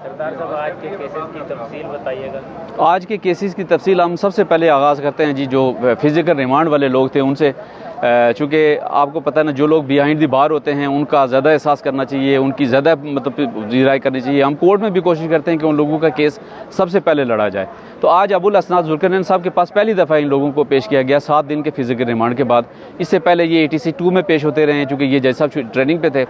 सरदार साहब, आज के केसेस की तफसील बताइएगा। आज के केसेस की तफसील हम सबसे पहले आगाज़ करते हैं जी, जो फिज़िकल रिमांड वाले लोग थे उनसे। चूँकि आपको पता है ना, जो लोग बिहाइंड दी बार होते हैं उनका ज़्यादा एहसास करना चाहिए, उनकी ज़्यादा मतलब जिराई करनी चाहिए। हम कोर्ट में भी कोशिश करते हैं कि उन लोगों का केस सबसे पहले लड़ा जाए। तो आज अबुल असनाद जुल्करनैन साहब के पास पहली दफ़ा इन लोगों को पेश किया गया 7 दिन के फिज़िकल रिमांड के बाद। इससे पहले ये ATC 2 में पेश होते रहे हैं, चूँकि ये जज साहब ट्रेनिंग पे थे।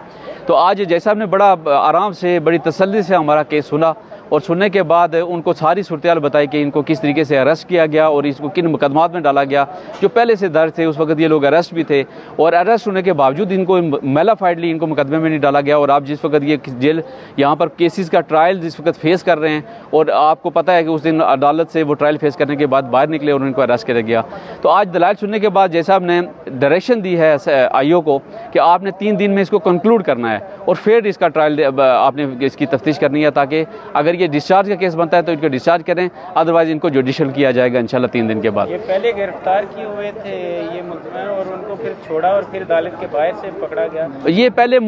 तो आज जज साहब ने बड़ा आराम से, बड़ी तसल्ली से हमारा केस सुना, और सुनने के बाद उनको सारी सूरत बताई कि इनको किस तरीके से अरेस्ट किया गया और इसको किन मुकदमात में डाला गया जो पहले से दर्ज थे। उस वक्त ये लोग अरेस्ट भी थे, और अरेस्ट होने के बावजूद इनको मेलाफाइडली इनको मुकदमे में नहीं डाला गया। और आप जिस वक्त ये जेल यहाँ पर केसेस का ट्रायल जिस वक्त फेस कर रहे हैं, और आपको पता है कि उस दिन अदालत से वो ट्रायल फेस करने के बाद बाहर निकले और उनको अरेस्ट किया गया। तो आज दलाइल सुनने के बाद जज साहब ने डायरेक्शन दी है IO को कि आपने 3 दिन में इसको कंक्लूड करना है और फिर इसका ट्रायल आपने इसकी तफ्तीश करनी है, ताकि अगर ये डिस्चार्ज का केस बनता है तो इनको डिस्चार्ज करें, अदरवाइज इनको जुडिशल किया जाएगा इंशाल्लाह 3 दिन के बाद। ये पहले गिरफ्तार किए हुए थे ये मुकदमे, और उनको फिर छोड़ा और फिर अदालत के बाहर से पकड़ा गया। ये पहले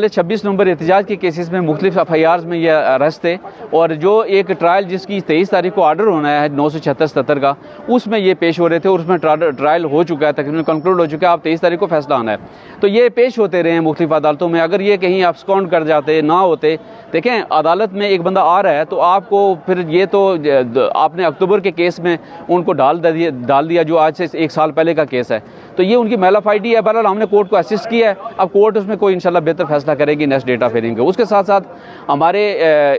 26 नवंबर एहतजाज के केसेस में मुख्तलिफ FIRs में ये अरेस्ट थे, और जो एक ट्रायल जिसकी 23 तारीख को ऑर्डर होना है 976-77 का, उसमें ये पेश हो रहे थे और उसमें ट्रायल हो चुका है, तकरीबन कंक्लूड हो चुका है। अब 23 तारीख को फैसला आना है। तो ये पेश होते रहे हैं मुख्तलिफ अदालतों में। अगर ये कहीं अब्सकॉन्ड कर जाते ना होते, देखें अदालत में एक बंदा आ रहा है तो आपको फिर ये तो आपने अक्टूबर के केस में उनको डाल दिया जो आज से 1 साल पहले का केस है, तो ये उनकी मेलाफाइडी है। बहरहाल हमने कोर्ट को असिस्ट किया है, अब कोर्ट उसमें कोई इंशाल्लाह बेहतर फैसला करेगी नेक्स्ट डेटा फेरिंग। उसके साथ साथ हमारे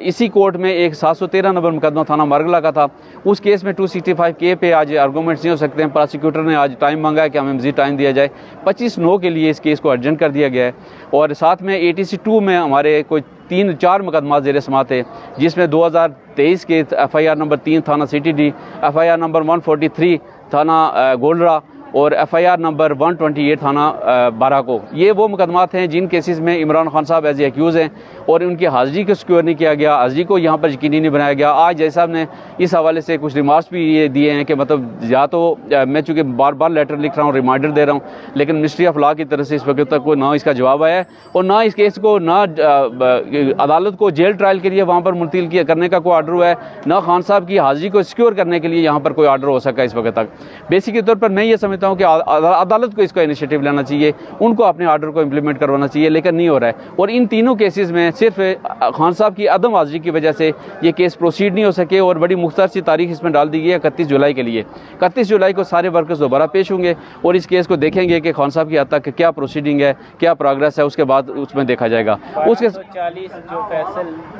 इसी कोर्ट में एक 713 नंबर मुकदमा थाना मारगला का था, उस केस में 265K पे आज आर्गूमेंट्स नहीं हो सकते हैं। प्रोसिक्यूटर ने आज टाइम मांगा है कि हमें मज़ीद टाइम दिया जाए। 25/9 के लिए इस केस को अर्जेंट कर दिया गया है। और साथ में ATC 2 में हमारे कोई 3-4 मुकदमा ज़ेर समाअत है, जिसमें 2023 के FIR नंबर 3 थाना CTD, FIR नंबर 143 थाना गोलरा और FIR नंबर 128 थाना बाराको। ये वो मुकदमात हैं जिन केसेस में इमरान खान साहब एज ए एक्यूज़ हैं और उनकी हाज़िरी को सिक्योर नहीं किया गया, हाज़िरी को यहाँ पर यकीनी नहीं बनाया गया। आज जज साहब ने इस हवाले से कुछ रिमार्क्स भी ये दिए हैं कि मतलब या तो मैं चूँकि बार बार लेटर लिख रहा हूँ, रिमाइंडर दे रहा हूँ, लेकिन मिनिस्ट्री ऑफ लॉ की तरफ से इस वक्त तक कोई ना इसका जवाब आया है और ना इस केस को ना अदालत को जेल ट्रायल के लिए वहाँ पर मुल्तकिल करने का कोई आर्डर हुआ है, ना खान साहब की हाज़िरी को सिक्योर करने के लिए यहाँ पर कोई आर्डर हो सका इस वक्त तक। बेसिक तौर पर मैं ये समझता हूँ कि अदालत को इसका इनिशिएटिव लेना चाहिए, उनको अपने आर्डर को इम्प्लीमेंट करवाना चाहिए, लेकिन नहीं हो रहा है। और इन तीनों केसेस में सिर्फ खान साहब की अदम हाज़िरी की वजह से ये केस प्रोसीड नहीं हो सके और बड़ी मुख्तर सी तारीख इसमें डाल दी गई है 31 जुलाई के लिए। 31 जुलाई को सारे वर्कर्स दोबारा पेश होंगे और इस केस को देखेंगे कि खान साहब की हद तक क्या प्रोसीडिंग है, क्या प्रोग्रेस है, उसके बाद उसमें देखा जाएगा। उसके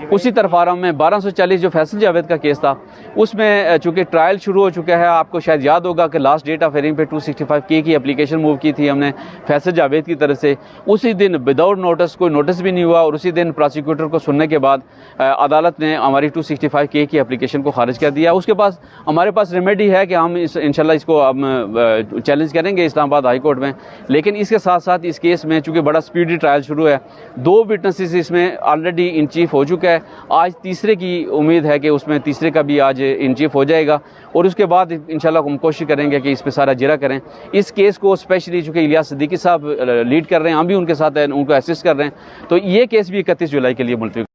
उसी तरफ आ रहा हूँ मैं, 1240 जो फैसल जावेद का केस था, उसमें चूँकि ट्रायल शुरू हो चुका है, आपको शायद याद होगा कि लास्ट डेट ऑफ हियरिंग पे 265K की एप्लीकेशन मूव की थी हमने फैसल जावेद की तरफ से। उसी दिन विदाउट नोटिस, कोई नोटिस भी नहीं हुआ, और उसी दिन प्रोसिक्यूटर को सुनने के बाद अदालत ने हमारी 265K की एप्लीकेशन को खारिज कर दिया। उसके पास हमारे पास रेमेडी है कि हम इंशाल्लाह इसको हम चैलेंज करेंगे इस्लामाबाद हाई कोर्ट में। लेकिन इसके साथ साथ इस केस में चूँकि बड़ा स्पीडी ट्रायल शुरू है, 2 विटनेसेस इसमें ऑलरेडी इन चीफ हो चुका है, आज तीसरे की उम्मीद है कि उसमें तीसरे का भी आज इन चीफ हो जाएगा, और उसके बाद इंशाल्लाह हम कोशिश करेंगे कि इस पर सारा जिरा करें। इस केस को स्पेशली चूँकि इलियास सिद्दीकी साहब लीड कर रहे हैं, हम भी उनके साथ हैं, उनको असिस्ट कर रहे हैं, तो ये केस भी 31 जुलाई के लिए मुलतवी